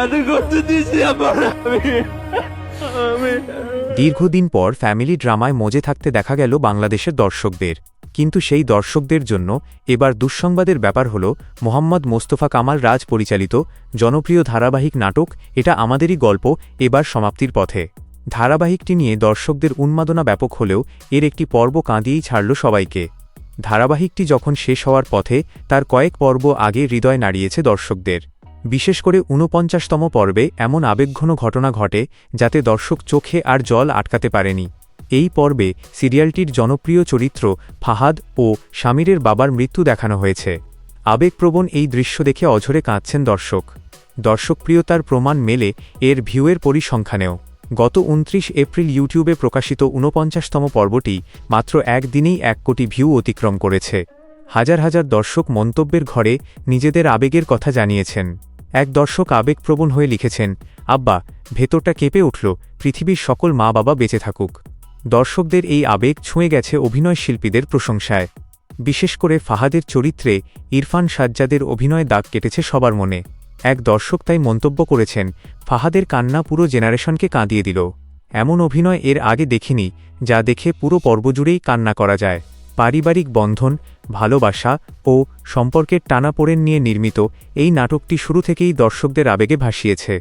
এত কষ্ট দিয়েছি আমার আমি দীর্ঘদিন পর ফ্যামিলি ড্রামায় মজে থাকতে দেখা গেল বাংলাদেশের দর্শকদের, কিন্তু সেই দর্শকদের জন্য এবার দুঃসংবাদের ব্যাপার হল মোহাম্মদ মোস্তফা কামাল রাজ পরিচালিত জনপ্রিয় ধারাবাহিক নাটক এটা আমাদেরই গল্প এবার সমাপ্তির পথে। ধারাবাহিকটি নিয়ে দর্শকদের উন্মাদনা ব্যাপক হলেও এর একটি পর্ব কাঁদিয়েই ছাড়ল সবাইকে। ধারাবাহিকটি যখন শেষ হওয়ার পথে তার কয়েক পর্ব আগে হৃদয় নাড়িয়েছে দর্শকদের। বিশেষ করে ৪৯তম পর্বে এমন আবেগঘন ঘটনা ঘটে যাতে দর্শক চোখে আর জল আটকাতে পারেনি। এই পর্বে সিরিয়ালটির জনপ্রিয় চরিত্র ফাহাদ ও শামিরের বাবার মৃত্যু দেখানো হয়েছে। আবেগপ্রবণ এই দৃশ্য দেখে অঝরে কাঁদছেন দর্শক। দর্শকপ্রিয়তার প্রমাণ মেলে এর ভিউয়ের পরিসংখ্যানেও। গত ২৯ এপ্রিল ইউটিউবে প্রকাশিত ৪৯তম পর্বটি মাত্র একদিনেই ১ কোটি ভিউ অতিক্রম করেছে। হাজার হাজার দর্শক মন্তব্যের ঘরে নিজেদের আবেগের কথা জানিয়েছেন। এক দর্শক আবেগপ্রবণ হয়ে লিখেছেন, আব্বা, ভেতরটা কেঁপে উঠল, পৃথিবীর সকল মা বাবা বেঁচে থাকুক। দর্শকদের এই আবেগ ছুঁয়ে গেছে অভিনয় শিল্পীদের প্রশংসায়। বিশেষ করে ফাহাদের চরিত্রে ইরফান সাজ্জাদের অভিনয় দাগ কেটেছে সবার মনে। এক দর্শক তাই মন্তব্য করেছেন, ফাহাদের কান্না পুরো জেনারেশনকে কাঁদিয়ে দিল। এমন অভিনয় এর আগে দেখিনি, যা দেখে পুরো পর্ব জুড়েই কান্না করা যায়। পারিবারিক বন্ধন, ভালোবাসা ও সম্পর্কের টানাপোড়েন নিয়ে নির্মিত এই নাটকটি শুরু থেকেই দর্শকদের আবেগে ভাসিয়েছে।